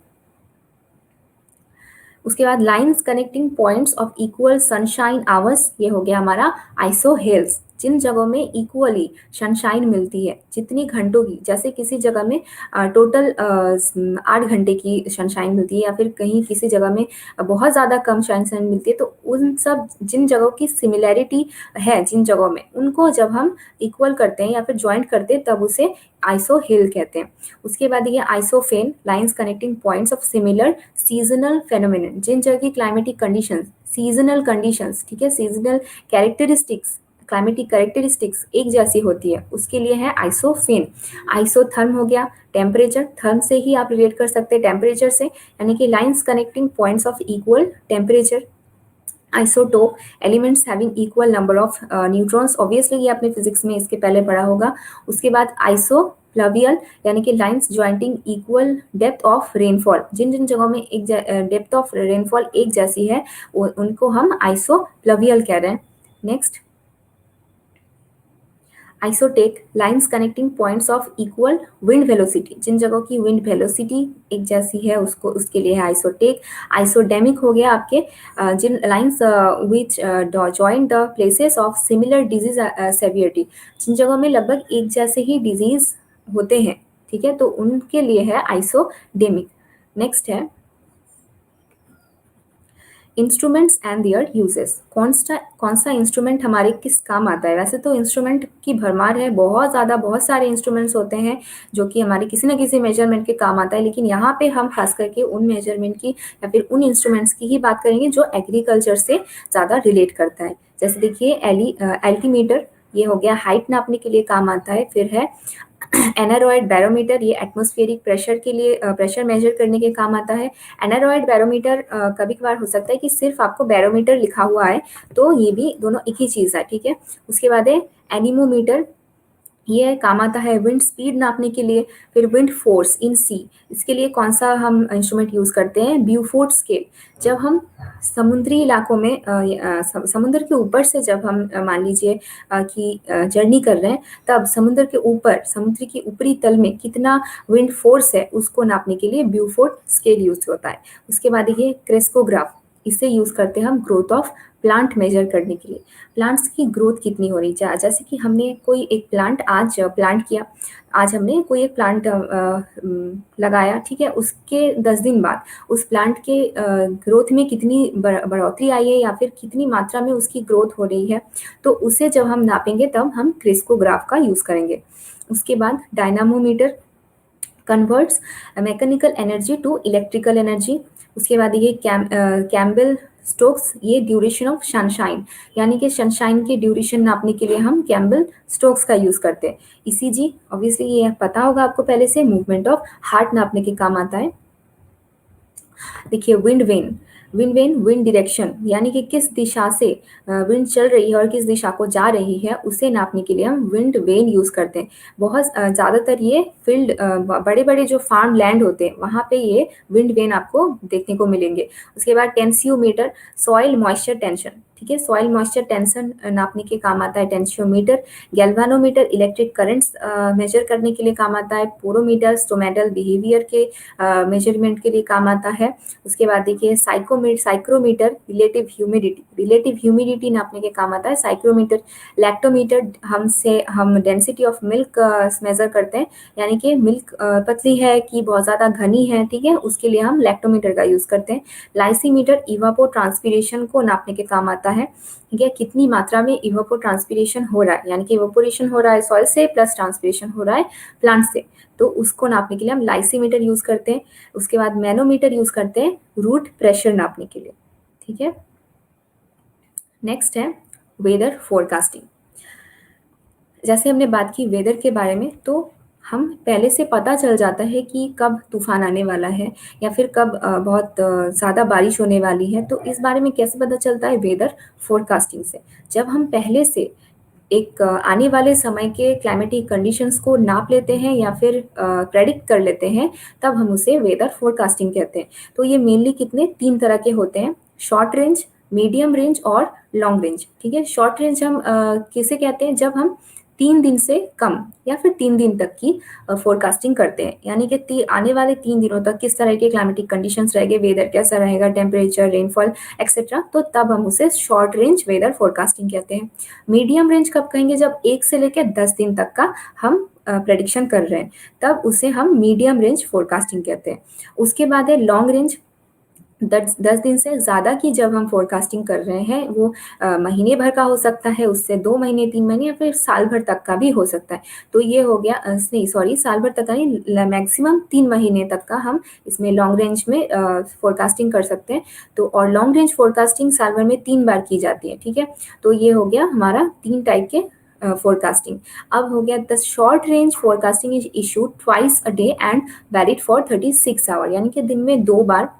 उसके बाद lines connecting points of equal sunshine hours, ये हो गया हमारा आइसो हिल्स। जिन जगहों में इक्वली सनशाइन मिलती है, जितनी घंटों की, जैसे किसी जगह में टोटल 8 घंटे की सनशाइन मिलती है या फिर कहीं किसी जगह में बहुत ज़्यादा कम सनशाइन मिलती है, तो उन सब जिन जगहों की सिमिलैरिटी है, जिन जगहों में, उनको जब हम इक्वल करते हैं या फिर ज्वाइंट करते हैं तब उसे आइसो हिल कहते हैं। उसके बाद ये isophene, lines connecting points of similar seasonal phenomenon. जिन जगह की क्लाइमेटिक कंडीशंस, सीजनल कंडीशंस, ठीक है, सीजनल कैरेक्टरिस्टिक्स, क्लाइमेटिक कैरेक्टरिस्टिक्स एक जैसी होती है, उसके लिए है आइसोफेन। आइसोथर्म हो गया टेम्परेचर, थर्म से ही आप रिलेट कर सकते हैं टेम्परेचर से, यानी कि lines connecting points of equal temperature. Isotope, elements having equal number of neutrons, obviously ये आपने फिजिक्स में इसके पहले पढ़ा होगा। उसके बाद आइसो प्लवियल, यानी कि lines jointing equal depth of rainfall. जिन जिन जगहों में एक डेप्थ ऑफ रेनफॉल एक जैसी है उनको हम आइसो प्लवियल कह रहे हैं। Next, isotach, lines connecting points of equal wind velocity. जिन जगहों की विंड वेलोसिटी एक जैसी है उसको, उसके लिए है आइसोटेक। आइसोडेमिक हो गया आपके जिन lines which join the places of similar disease severity. जिन जगहों में लगभग एक जैसे ही डिजीज होते हैं, ठीक है, तो उनके लिए है आइसोडेमिक। नेक्स्ट है इंस्ट्रूमेंट्स एंड देयर यूजेस। कौन सा इंस्ट्रूमेंट हमारे किस काम आता है। वैसे तो इंस्ट्रूमेंट की भरमार है, बहुत ज़्यादा, बहुत सारे इंस्ट्रूमेंट्स होते हैं जो कि हमारे किसी न किसी मेजरमेंट के काम आता है, लेकिन यहाँ पे हम खास करके उन मेजरमेंट की या फिर उन इंस्ट्रूमेंट्स की ही बात करेंगे जो एग्रीकल्चर से ज़्यादा रिलेट करता है। जैसे देखिए एल्टीमीटर, ये हो गया हाइट नापने के लिए काम आता है। फिर है एनारॉयड बैरोमीटर, ये एटमॉस्फेरिक प्रेशर के लिए प्रेशर मेजर करने के काम आता है। एनारॉयड बैरोमीटर कभी कभार हो सकता है कि सिर्फ आपको बैरोमीटर लिखा हुआ है, तो ये भी दोनों एक ही चीज़ है, ठीक है। उसके बाद है एनीमोमीटर, ये काम आता है विंड स्पीड नापने के लिए। फिर विंड फोर्स इन सी, इसके लिए कौन सा हम इंस्ट्रूमेंट यूज़ करते हैं, ब्यूफोर्ड स्केल। जब हम समुद्री इलाकों में समुद्र के ऊपर से जब हम मान लीजिए कि जर्नी कर रहे हैं, तब समुद्र के ऊपर, समुद्र के ऊपरी तल में कितना विंड फोर्स है उसको नापने के लिए ब्यूफोर्ड स्केल यूज होता है। उसके बाद ये क्रेस्कोग्राफ, इसे यूज करते हैं हम ग्रोथ ऑफ प्लांट मेजर करने के लिए। प्लांट्स की ग्रोथ कितनी हो रही है, जैसे कि हमने कोई एक प्लांट आज प्लांट किया, आज हमने कोई एक प्लांट लगाया, ठीक है, उसके 10 दिन बाद उस प्लांट के ग्रोथ में कितनी बढ़ोतरी आई है या फिर कितनी मात्रा में उसकी ग्रोथ हो रही है, तो उसे जब हम नापेंगे तब हम क्रेस्कोग्राफ का यूज़ करेंगे। उसके बाद dynamometer, converts mechanical energy to electrical energy. उसके बाद ये कैम्बल स्टोक्स, ये ड्यूरेशन ऑफ सनशाइन, यानी कि सनशाइन की ड्यूरेशन नापने के लिए हम कैम्बल स्टोक्स का यूज़ करते हैं। ईसीजी, ऑब्वियसली ये पता होगा आपको पहले से, मूवमेंट ऑफ हार्ट नापने के काम आता है। देखिए विंड वेन, विंड डायरेक्शन, यानी कि किस दिशा से विंड चल रही है और किस दिशा को जा रही है, उसे नापने के लिए हम विंड वेन यूज़ करते हैं। बहुत ज़्यादातर ये फील्ड, बड़े बड़े जो फार्म लैंड होते हैं वहाँ पे ये विंड वेन आपको देखने को मिलेंगे। उसके बाद टेंसियोमीटर, सॉइल मॉइस्चर टेंशन, ठीक है, सॉइल मॉइस्चर टेंशन नापने के काम आता है tensiometer. Galvanometer, electric currents measure करने के लिए काम आता है। पोरोमीटर, स्टोमेटल बिहेवियर के मेजरमेंट के लिए काम आता है। उसके बाद देखिए साइक्रोमीटर, रिलेटिव ह्यूमिडिटी नापने के काम आता है साइक्रोमीटर। लैक्टोमीटर, हम डेंसिटी ऑफ मिल्क मेजर करते हैं, यानी कि मिल्क पतली है कि बहुत ज़्यादा घनी है, ठीक है, उसके लिए हम लैक्टोमीटर का यूज़ करते हैं। लाइसीमीटर, इवापो ट्रांसपीरेशन को नापने के काम आता आता है, ठीक है, कितनी मात्रा में इवापोट्रांसपिरेशन हो रहा है, यानी कि इवापोरेशन हो रहा है सॉइल से प्लस ट्रांसपिरेशन हो रहा है प्लांट से, तो उसको नापने के लिए हम लाइसीमीटर यूज करते हैं। उसके बाद मैनोमीटर यूज करते हैं रूट प्रेशर नापने के लिए, ठीक है। नेक्स्ट है वेदर फोरकास्टिंग। जैसे हमने बात की वेदर के बारे में, तो हम पहले से पता चल जाता है कि कब तूफान आने वाला है या फिर कब बहुत ज़्यादा बारिश होने वाली है। तो इस बारे में कैसे पता चलता है? वेदर फोरकास्टिंग से। जब हम पहले से एक आने वाले समय के क्लाइमेटिक कंडीशंस को नाप लेते हैं या फिर प्रेडिक्ट कर लेते हैं, तब हम उसे वेदर फोरकास्टिंग कहते हैं। तो ये मेनली कितने 3 तरह के होते हैं, शॉर्ट रेंज, मीडियम रेंज और लॉन्ग रेंज, ठीक है। शॉर्ट रेंज हम किसे कहते हैं? जब हम 3 दिन से कम या फिर 3 दिन तक की फोरकास्टिंग करते हैं, यानी कि आने वाले 3 दिनों तक किस तरह के क्लाइमेटिक कंडीशंस रहेंगे, वेदर कैसा रहेगा, टेम्परेचर, रेनफॉल एक्सेट्रा, तो तब हम उसे शॉर्ट रेंज वेदर फोरकास्टिंग कहते हैं। मीडियम रेंज कब कहेंगे? जब 1 से लेकर 10 दिन तक का हम प्रेडिक्शन कर रहे हैं, तब उसे हम मीडियम रेंज फोरकास्टिंग कहते हैं। उसके बाद है लॉन्ग रेंज। 10 दिन से ज़्यादा की जब हम फोरकास्टिंग कर रहे हैं, वो महीने भर का हो सकता है, उससे 2 महीने 3 महीने या फिर साल भर तक का भी हो सकता है। तो ये हो गया, नहीं सॉरी, साल भर तक का नहीं, मैक्सिमम 3 महीने तक का हम इसमें लॉन्ग रेंज में फोरकास्टिंग कर सकते हैं। तो और लॉन्ग रेंज फोरकास्टिंग साल भर में 3 बार की जाती है, ठीक है। तो ये हो गया हमारा 3 टाइप के फोरकास्टिंग। अब हो गया the short range forecasting is issued twice a day and valid for 36 hour, यानी कि दिन में 2 बार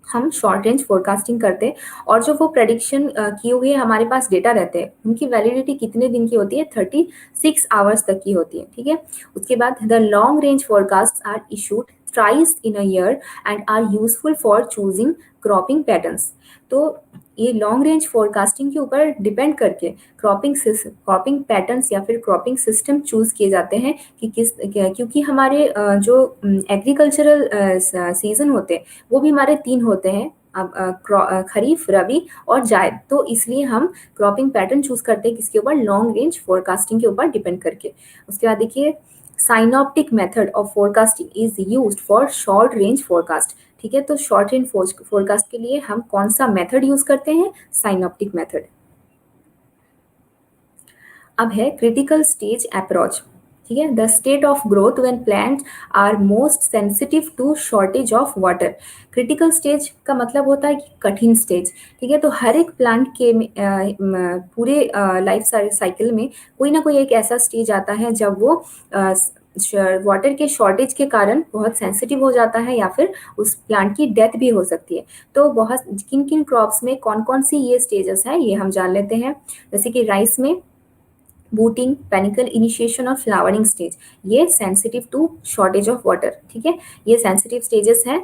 हम शॉर्ट रेंज फोरकास्टिंग करते हैं। और जो वो प्रेडिक्शन किए हुए हमारे पास डेटा रहते हैं, उनकी वैलिडिटी कितने दिन की होती है? 36 आवर्स तक की होती है, ठीक है। उसके बाद the long range forecast are issued thrice in a year and are useful for choosing cropping patterns. तो ये लॉन्ग रेंज फोरकास्टिंग के ऊपर डिपेंड करके क्रॉपिंग पैटर्न्स या फिर क्रॉपिंग सिस्टम चूज किए जाते हैं कि क्योंकि हमारे जो एग्रीकल्चरल सीजन होते हैं, वो भी हमारे 3 होते हैं, खरीफ, रबी और जायद। तो इसलिए हम क्रॉपिंग पैटर्न चूज करते हैं किसके ऊपर? लॉन्ग रेंज फोरकास्टिंग के ऊपर डिपेंड करके। उसके बाद देखिए synoptic method of forecasting is used for short range forecast, ठीक है। तो शॉर्ट रेंज फोरकास्ट के लिए हम कौन सा मेथड यूज करते हैं? Synoptic method. अब है क्रिटिकल स्टेज अप्रोच, ठीक है। The state of growth when plants are most sensitive to shortage of water. Critical stage का मतलब होता है कि कठिन स्टेज, ठीक है। तो हर एक प्लांट के पूरे लाइफ साइकिल में कोई ना कोई एक ऐसा स्टेज आता है जब वो वाटर के शॉर्टेज के कारण बहुत सेंसिटिव हो जाता है या फिर उस प्लांट की डेथ भी हो सकती है। तो बहुत किन किन क्रॉप्स में कौन कौन सी ये स्टेजेस है, ये हम जान लेते हैं। जैसे कि राइस में बूटिंग, पेनिकल इनिशिएशन और फ्लावरिंग स्टेज, ये sensitive to shortage of water, ठीक है। ये सेंसिटिव स्टेजेस हैं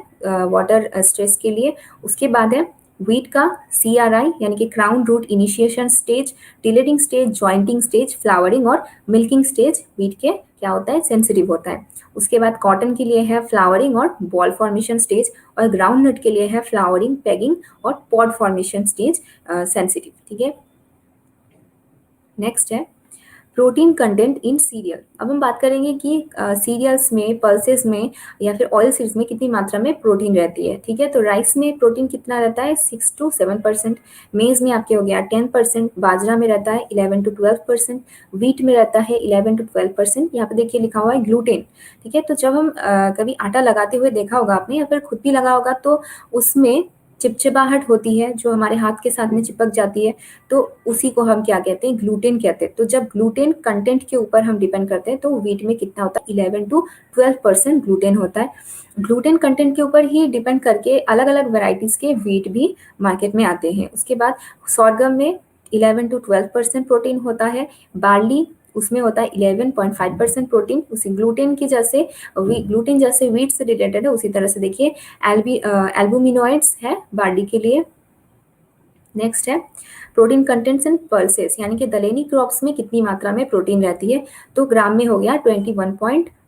वाटर स्ट्रेस के लिए। उसके बाद है वीट का CRI यानी कि crown root initiation stage, tillering stage, jointing stage, flowering और मिल्किंग स्टेज वीट के क्या होता है? सेंसिटिव होता है। उसके बाद कॉटन के लिए है फ्लावरिंग और बॉल फॉर्मेशन स्टेज, और ग्राउंड नट के लिए है फ्लावरिंग, पेगिंग और पॉड फॉर्मेशन स्टेज सेंसिटिव, ठीक है। नेक्स्ट है प्रोटीन कंटेंट इन सीरियल। अब हम बात करेंगे कि सीरियल्स में, पल्सेस में या फिर ऑयल सीड्स में कितनी मात्रा में प्रोटीन रहती है, ठीक है। तो राइस में प्रोटीन कितना रहता है? 6 to 7%। मेज में आपके हो गया 10%, बाजरा में रहता है 11 to 12%, व्हीट में रहता है 11 to 12%। यहाँ पे देखिए लिखा हुआ है ग्लूटेन, ठीक है। तो जब हम कभी आटा लगाते हुए देखा होगा आपने या फिर खुद भी लगा होगा, तो उसमें चिपचिपाहट होती है जो हमारे हाथ के साथ में चिपक जाती है, तो उसी को हम क्या कहते हैं? ग्लूटेन कहते हैं। तो जब ग्लूटेन कंटेंट के ऊपर हम डिपेंड करते हैं, तो व्हीट में कितना होता है? 11 to 12% ग्लूटेन होता है। ग्लूटेन कंटेंट के ऊपर ही डिपेंड करके अलग अलग वेराइटीज के व्हीट भी मार्केट में आते हैं। उसके बाद सॉर्गम में 11 to 12% प्रोटीन होता है। बार्ली, उसमें होता है 11.5% प्रोटीन। उसी ग्लूटेन के जैसे ग्लूटेन जैसे व्हीट से रिलेटेड है, उसी तरह से देखिए एल्बुमिनॉइड्स है बार्ली के लिए। नेक्स्ट है प्रोटीन कंटेंट्स इन पल्सेस, यानी कि दलहनी क्रॉप्स में कितनी मात्रा में प्रोटीन रहती है। तो ग्राम में हो गया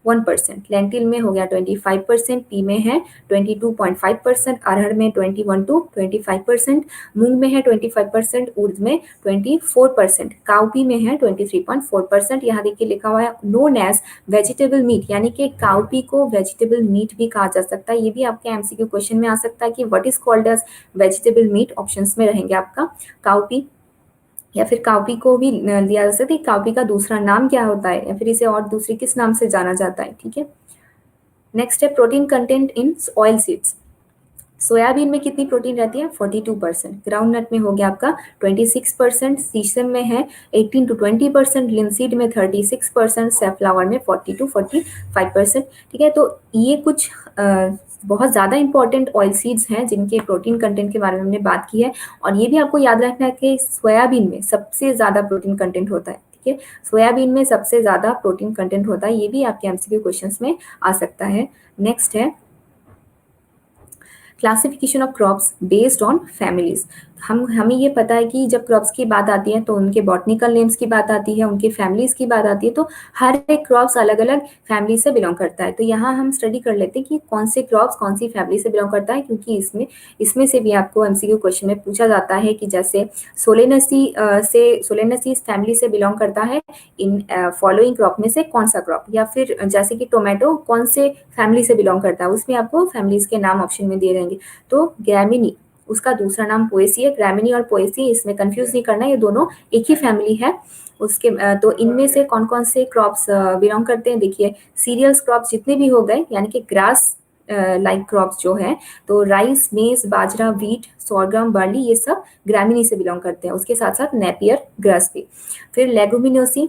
1%, लेंटिल में हो गया 25%, पी में है 22.5%, अरहर में 21 to 25%, मूंग में है 25%, उर्द में 24%, काउपी में है 23.4%। यहाँ देखिए लिखा हुआ है नोन एज वेजिटेबल मीट, यानी कि काउपी को वेजिटेबल मीट भी कहा जा सकता है। ये भी आपके एमसीक्यू क्वेश्चन में आ सकता है कि what is called as vegetable meat, options में रहेंगे आपका काउपी, या फिर काउपी को भी लिया जा सकता है। काउपी का दूसरा नाम क्या होता है, या फिर इसे और दूसरी किस नाम से जाना जाता है, ठीक है। नेक्स्ट है protein content in oil seeds. Soybean में कितनी प्रोटीन रहती है, 42%, ग्राउंड नट में हो गया आपका 26%, सीसम में है 18 to 20%, लिनसीड में 36%, सेफ्लावर में 40 to 45%, ठीक है। तो ये कुछ बहुत ज़्यादा इंपॉर्टेंट ऑयल सीड्स हैं जिनके प्रोटीन कंटेंट के बारे में हमने बात की है। और ये भी आपको याद रखना है कि सोयाबीन में सबसे ज़्यादा प्रोटीन कंटेंट होता है, ठीक है। सोयाबीन में सबसे ज़्यादा प्रोटीन कंटेंट होता है, ये भी आपके एमसीक्यू क्वेश्चंस में आ सकता है। नेक्स्ट है classification of crops based on families. हमें ये पता है कि जब क्रॉप्स की बात आती है तो उनके बॉटनिकल नेम्स की बात आती है, उनके फैमिलीज की बात आती है, तो हर एक क्रॉप्स अलग अलग फैमिली से बिलोंग करता है। तो यहाँ हम स्टडी कर लेते हैं कि कौन से क्रॉप्स कौन सी फैमिली से बिलोंग करता है, क्योंकि इसमें से भी आपको एमसीक्यू क्वेश्चन में पूछा जाता है कि जैसे सोलेनेसी फैमिली से बिलोंग करता है इन फॉलोइंग क्रॉप में से कौन सा क्रॉप, या फिर जैसे कि टोमेटो कौन से फैमिली से बिलोंग करता है, उसमें आपको फैमिलीज के नाम ऑप्शन में दिए रहेंगे। तो ग्रैमिनी, उसका दूसरा नाम पोएसी है। ग्रैमिनी और पोएसी इसमें कंफ्यूज नहीं करना, ये दोनों एक ही फैमिली है। उसके तो इनमें से कौन कौन से क्रॉप्स बिलोंग करते हैं, देखिए सीरियल्स क्रॉप्स जितने भी हो गए, यानी कि ग्रास लाइक क्रॉप्स जो है, तो राइस, मेज, बाजरा, व्हीट, सोरगम, बार्ली, ये सब ग्रामिनी से बिलोंग करते हैं। उसके साथ साथ नेपियर ग्रास भी। फिर लेगुमिनोसी,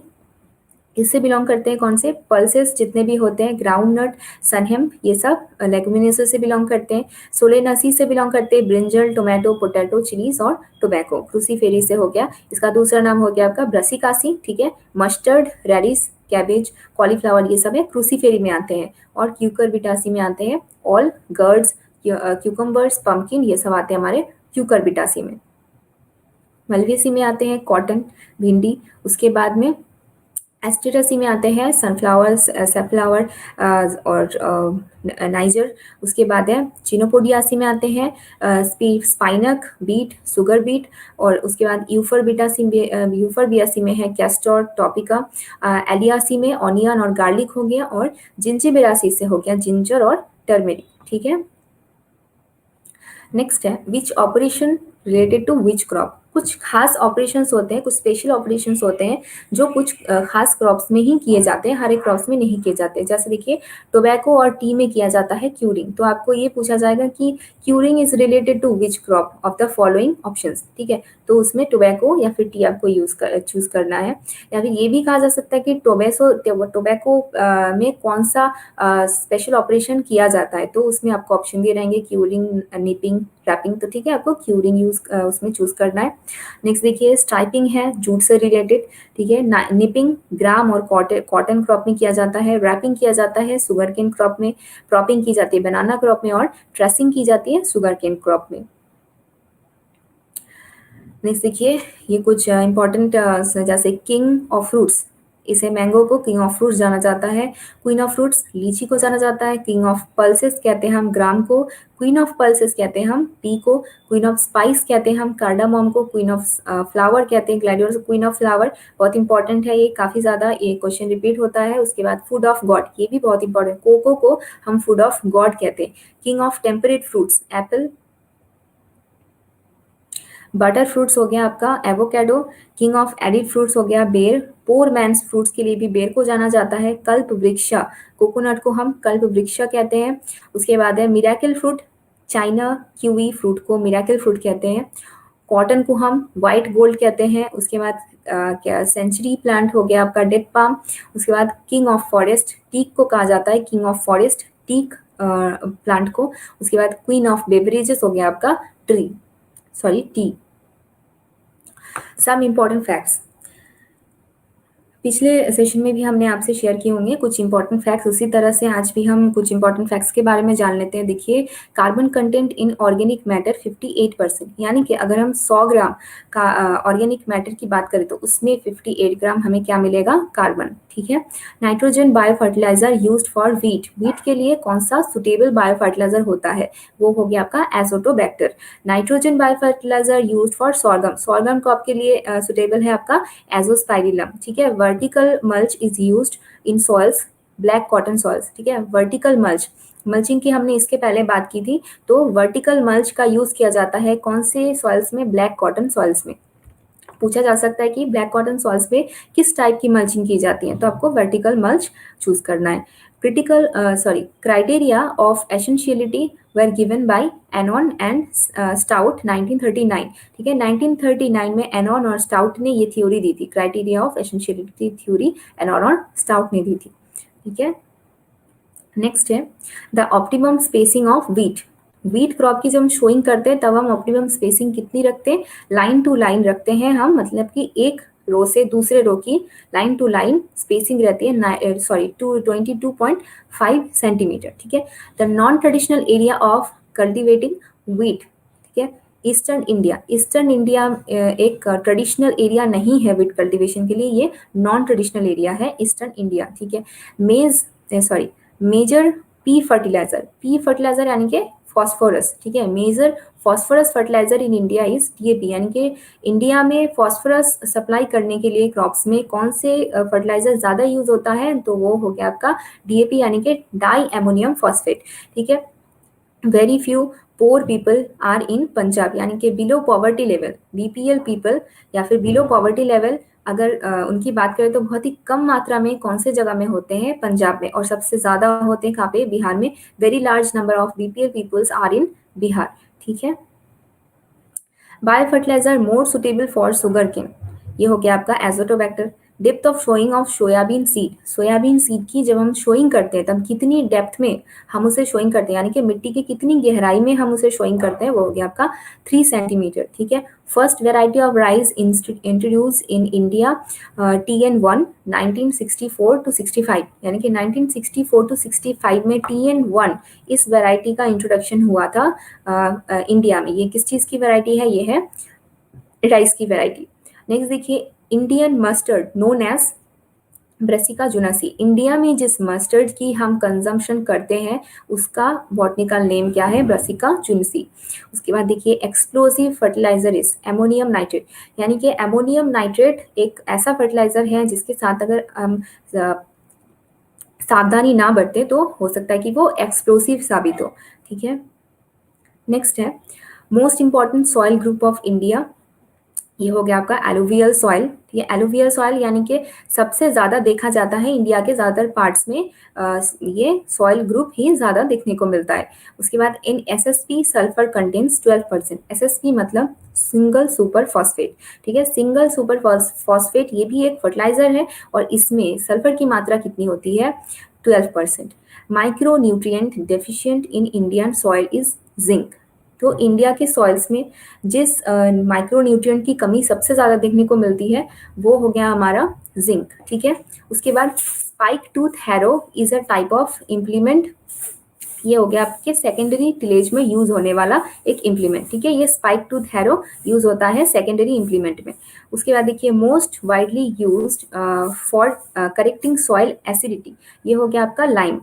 इससे बिलोंग करते हैं कौन से, पल्सेस जितने भी होते हैं, ग्राउंड नट, सनहेम, ये सब लेगुमिनेसी से बिलोंग करते हैं। सोलेनासी से बिलोंग करते हैं ब्रिंजल, टोमेटो, पोटैटो, चिलीज और टोबैको। क्रूसीफेरी से हो गया, इसका दूसरा नाम हो गया आपका ब्रासिकासी, ठीक है। मस्टर्ड, रेडिस, कैबेज, कॉलीफ्लावर, ये सब है क्रूसीफेरी में आते हैं। और क्यूकरबिटासी में आते हैं ऑल, गर्ड्स, क्यूकम्बर्स, पम्पकिन, ये सब आते हैं हमारे क्यूकरबिटासी में। मलवेसी में आते हैं कॉटन, भिंडी, उसके बाद में एस्टेटासी में आते हैं सनफ्लावर, सेफ्लावर और नाइजर। उसके बाद है चिनोपोडियासी में आते हैं स्पाइनक, बीट, सुगर बीट। और उसके बाद यूफरबियासी में है कैस्टर, टॉपिका। एलियासी में ऑनियन और गार्लिक हो गया। और जिंजिबेरासी से हो गया जिंजर और टर्मेरिक, ठीक है। नेक्स्ट है which operation related to which crop. कुछ खास ऑपरेशंस होते हैं, कुछ स्पेशल ऑपरेशंस होते हैं जो कुछ खास क्रॉप्स में ही किए जाते हैं, हर एक क्रॉप्स में नहीं किए जाते। जैसे देखिए टोबैको और टी में किया जाता है क्यूरिंग, तो आपको ये पूछा जाएगा कि curing is related to which crop of the following options, ठीक है। तो उसमें टोबैको या फिर टी आपको चूज करना है। या फिर ये भी कहा जा सकता है कि टोबैको में कौन सा स्पेशल ऑपरेशन किया जाता है, तो उसमें आपको ऑप्शन दिए रहेंगे क्यूरिंग, निपिंग, रैपिंग। तो ठीक है, आपको क्यूरिंग उसमें चूज करना है। नेक्स्ट देखिए स्ट्राइपिंग है जूट से रिलेटेड, ठीक है। निपिंग ग्राम और कॉटन क्रॉप में किया जाता है। रैपिंग किया जाता है सुगर केन क्रॉप में। क्रॉपिंग की जाती है बनाना क्रॉप में। और ट्रेसिंग की जाती है सुगर केन क्रॉप में। नेक्स्ट देखिए ये कुछ इंपॉर्टेंट जैसे किंग ऑफ फ्रूट्स, इसे मैंगो को किंग ऑफ फ्रूट्स जाना जाता है। क्वीन ऑफ फ्रूट्स लीची को जाना जाता है। किंग ऑफ पल्सेस कहते हैं हम ग्राम को। क्वीन ऑफ पल्सेस कहते हैं हम पी को। क्वीन ऑफ स्पाइस कहते हैं हम कार्डामोम को। क्वीन ऑफ फ्लावर कहते हैं ग्लैडियोलस। क्वीन ऑफ फ्लावर बहुत इंपॉर्टेंट है, ये काफी ज्यादा ये क्वेश्चन रिपीट होता है। उसके बाद फूड ऑफ गॉड, ये भी बहुत इंपॉर्टेंट, कोको को हम फूड ऑफ गॉड कहते हैं। King of temperate fruits Apple. Butter fruits हो गया आपका avocado. King of added fruits हो गया बेर। पोर मैंस फ्रूट्स के लिए भी बेर को जाना जाता है। कल्प वृक्षा, कोकोनट को हम कल्प वृक्षा कहते हैं। उसके बाद है miracle fruit, China qv fruit को मिराकल फ्रूट कहते हैं। कॉटन को हम व्हाइट गोल्ड कहते हैं। उसके बाद क्या सेंचुरी प्लांट हो गया आपका डेथ पाम। उसके बाद किंग ऑफ फॉरेस्ट, टीक को कहा जाता है king of forest, teak plant को। उसके बाद क्वीन ऑफ बेवरेजेस हो गया आपका टी। Some important facts. पिछले सेशन में भी हमने आपसे शेयर किए होंगे कुछ इंपॉर्टेंट फैक्ट्स, उसी तरह से आज भी हम कुछ इंपॉर्टेंट फैक्ट्स के बारे में जान लेते हैं। देखिए, carbon content in organic matter 58%, यानी कि अगर हम 100 ग्राम का ऑर्गेनिक मैटर की बात करें तो उसमें 58 ग्राम हमें क्या मिलेगा, कार्बन। ठीक है। Nitrogen bio fertiliser used for wheat, wheat के लिए कौन सा सुटेबल बायो फर्टिलाइजर होता है, वो हो गया आपका Azotobacter. Nitrogen bio fertiliser used for sorghum, sorghum crop के लिए सुटेबल है आपका एजोस्पाइरिलम। ठीक है। Vertical mulch is used in soils, black cotton soils. ठीक है। वर्टिकल मल्च, मल्चिंग की हमने इसके पहले बात की थी, तो वर्टिकल मल्च का यूज किया जाता है कौन से सॉइल्स में, ब्लैक कॉटन सॉइल्स में। पूछा जा सकता है कि ब्लैक कॉटन सॉइल्स में किस टाइप की मल्चिंग की जाती है, तो आपको वर्टिकल मल्च चूज करना है। Critical criteria of essentiality were given by Arnon and Stout 1939। ठीक है। 1939 में एनॉन और स्टाउट ने ये थ्योरी दी थी, क्राइटेरिया ऑफ एसेंशियलिटी थ्योरी एनॉन और स्टाउट ने दी थी। ठीक है। नेक्स्ट है the optimum spacing of wheat. Wheat crop की जब हम शोइंग करते हैं तब हम ऑप्टिमम स्पेसिंग कितनी रखते हैं, लाइन टू लाइन रखते हैं हम, मतलब कि एक रो से दूसरे रो की लाइन टू लाइन स्पेसिंग रहती है, सॉरी 22.5 सेंटीमीटर। ठीक है। The non traditional area of cultivating wheat. ठीक है। ईस्टर्न इंडिया, ईस्टर्न इंडिया एक ट्रेडिशनल एरिया नहीं है व्हीट कल्टीवेशन के लिए, ये नॉन ट्रेडिशनल एरिया है ईस्टर्न इंडिया। ठीक है। मेज sorry major P fertiliser, P fertiliser यानी कि फॉस्फोरस। ठीक है। Major phosphorus fertiliser in India is DAP, यानी कि इंडिया में फॉस्फोरस सप्लाई करने के लिए क्रॉप्स में कौन से फर्टिलाइजर ज्यादा यूज होता है, तो वो हो गया आपका डीएपी, यानी कि डाई अमोनियम फॉस्फेट। ठीक है। Very few poor people are in Punjab, यानी कि below poverty level, BPL people या फिर बिलो पॉवर्टी लेवल, अगर उनकी बात करें तो बहुत ही कम मात्रा में कौन से जगह में होते हैं, पंजाब में, और सबसे ज्यादा होते हैं कहाँ पे, बिहार में। Very large number of BPL peoples are in Bihar. ठीक है। Bio fertiliser more suitable for sugar cane, ये हो गया आपका Azotobacter. Depth of sowing of soybean seed, soybean seed की जब हम शोइंग करते हैं तब कितनी डेप्थ में हम उसे शोइंग करते हैं, यानी कि मिट्टी की कितनी गहराई में हम उसे शोइंग करते हैं, वो हो गया आपका 3 सेंटीमीटर। ठीक है। First variety of rice introduce in India TN1 1964 to 65, यानी कि 1964 to 65 में TN1 इस वेराइटी का इंट्रोडक्शन हुआ था इंडिया में। ये किस चीज की वेराइटी है, ये है राइस की वेराइटी। नेक्स्ट देखिए, Indian mustard known as Brassica juncea, India में जिस मस्टर्ड की हम कंजम्पशन करते हैं उसका बॉटनिकल नेम क्या है, ब्रेसिका जुनसी। उसके बाद देखिए, explosive fertiliser is ammonium nitrate, यानी कि एमोनियम नाइट्रेट एक ऐसा फर्टिलाइजर है जिसके साथ अगर हम सावधानी ना बरते तो हो सकता है कि वो एक्सप्लोसिव साबित हो। ठीक है। नेक्स्ट है most important soil group of India, ये हो गया आपका एलुवियल सॉइल। ठीक है। एलुवियल सॉइल यानी कि सबसे ज्यादा देखा जाता है इंडिया के ज्यादातर पार्ट्स में, ये सॉइल ग्रुप ही ज्यादा देखने को मिलता है। उसके बाद इन एसएसपी सल्फर कंटेन्स 12%, एसएसपी मतलब सिंगल सुपर फॉस्फेट। ठीक है। सिंगल सुपर फॉस्फेट ये भी एक फर्टिलाइजर है और इसमें सल्फर की मात्रा कितनी होती है, 12%। Micro nutrient deficient in Indian soil is zinc, तो इंडिया के सॉइल्स में जिस माइक्रो न्यूट्रिएंट की कमी सबसे ज्यादा देखने को मिलती है वो हो गया हमारा जिंक। ठीक है। उसके बाद spike tooth harrow is a type of implement, ये हो गया आपके सेकेंडरी टिलेज में यूज होने वाला एक इम्प्लीमेंट। ठीक है। ये स्पाइक टूथ हैरो यूज होता है सेकेंडरी इम्प्लीमेंट में। उसके बाद देखिए, most widely used for correcting soil acidity, ये हो गया आपका लाइम।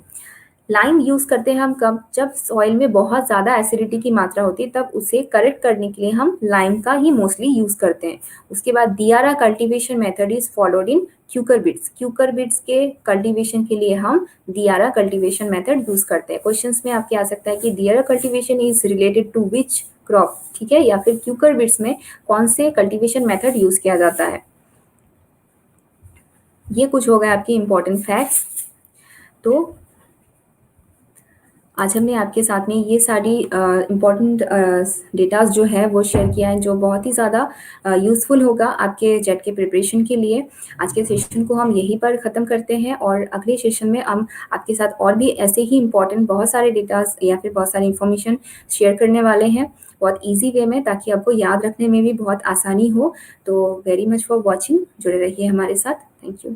लाइम यूज करते हैं हम कब, जब सॉइल में बहुत ज्यादा एसिडिटी की मात्रा होती है तब उसे करेक्ट करने के लिए हम लाइम का ही मोस्टली यूज करते हैं। उसके बाद diara cultivation method is followed in cucurbits, cucurbits के कल्टीवेशन के लिए हम दियारा कल्टीवेशन मेथड यूज करते हैं। क्वेश्चंस में आपके आ सकता है कि diara cultivation is related to which crop, ठीक है, या फिर क्यूकर बीट्स में कौन से कल्टीवेशन मेथड यूज किया जाता है। ये कुछ हो गए आपके इंपॉर्टेंट फैक्ट्स। तो आज हमने आपके साथ में ये सारी इम्पॉर्टेंट डेटाज जो है वो शेयर किया है, जो बहुत ही ज़्यादा यूज़फुल होगा आपके जेट के प्रिपरेशन के लिए। आज के सेशन को हम यहीं पर ख़त्म करते हैं और अगले सेशन में हम आपके साथ और भी ऐसे ही इम्पॉर्टेंट बहुत सारे डेटाज या फिर बहुत सारी इन्फॉर्मेशन शेयर करने वाले हैं बहुत ईजी वे में, ताकि आपको याद रखने में भी बहुत आसानी हो। तो वेरी मच फॉर वॉचिंग, जुड़े रहिए हमारे साथ। Thank you.